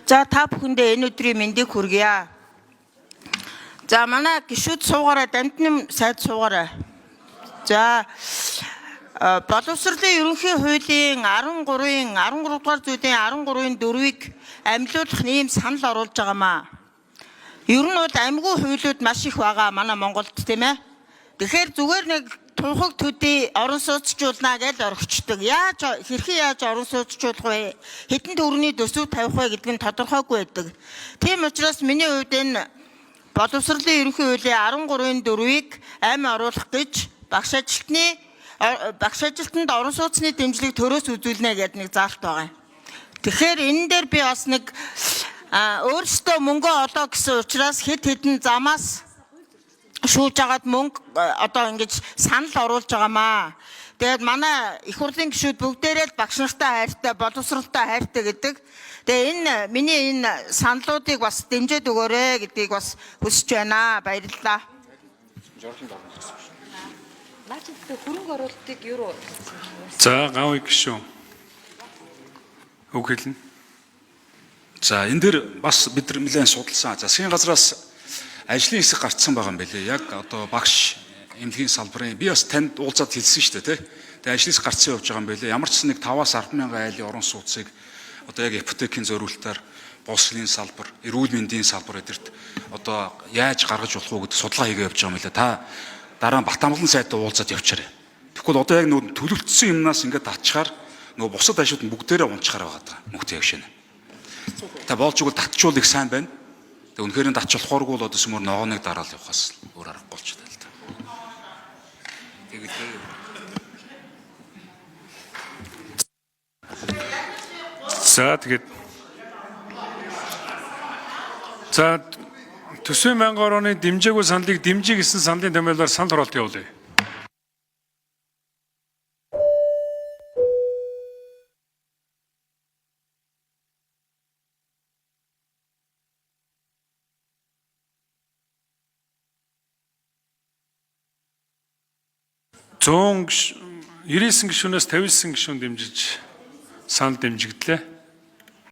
За та бүхэндээ энэ өдрийн мэндийг хүргье. За манай гишүүд суугаараа дамтны сайд суугаараа. За боловсролын ерөнхий хуулийн 13 дугаар зүйлийн 13-ийн 4-ийг амьлуулах нэм санал оруулж байгаамаа. Ер нь бол амьгүй хуулиуд маш их байгаа манай Монголд тийм ээ. Тэгэхээр зүгээр нэг тунхаг төдий орон сууцчулнаа гэж орхичдаг. Хэрхэн яаж орон сууцчулах вэ? Хэдэн төгрөгийн төсөв тавих вэ гэдэг нь тодорхойгүй байдаг. Тийм учраас миний хувьд энэ боловсролын ерөнхий хуулийн 13-ийн 4-ийг амь оруулах гэж багш ажилтнанд орон сууцны дэмжлэг төрөөс үзүүлнэ гэдэг нэг заалт байгаа. Тэгэхээр энэ дээр би бас нэг өөрсдөө мөнгө олоо гэсэн учраас хэд хэдэн замаас шүүж агаад мөнгө одоо ингэж санал оруулж байгаамаа. Тэгээд манай их хурлын гишүүд бүгдээрээ багш нартай хайртай, боловсролтой хайртай гэдэг. Тэгээ миний энэ саналуудыг бас дэмжиж өгөөрэй гэдгийг бас хүсэж байна. Баярлалаа. Наачилттай хөрөнгө оруулалтыг юу? За гавь гişүн. Үг хэлнэ. За энэ дэр бас бид нар нэлээд судалсан. Засгийн газраас ажлын хэсэг гарцсан байгаа юм байлээ. Яг одоо багш эмнэлгийн салбарын би бас танд уулзаад хэлсэн шүү дээ, тий. Тэгээ ажлын хэсэг гарцсан явж байгаа юм байлээ. Ямар ч нэг 5-аас 10 мянган айлын орон сууцыг одоо яг ипотекийн зориулалтаар боловсролын салбар, эрүүл мэндийн салбар эдэрт одоо яаж гаргаж болох уу гэдэг судалгаа хийгээ явж байгаа юм байлээ. Та дараа нь Батамгалан сайдаа уулзаад явчаарай. Тэгвэл одоо яг нөө төлөвлөсөн юмнаас ингээд татчихаар нөө бусад ажлууд нь бүгдээрээ унчаар байгаа даа. Мөнгөтэй явшина. Та болж игэл татчвал их сайн байна. Тэг үнэхээр татч болохооргүй бол одоо сүмөр ногооныг дараал явахаас өөр аргагүй болчихлоо л да. За тэгээд за төсвийн 1000 орны дэмжээгүй саналыг дэмжиж гэсэн саналын томьёолоор санал хураалт явуулъя. Зүүн 99 гишүүнээс 59 гишүүн дэмжиж санал дэмжигдлээ.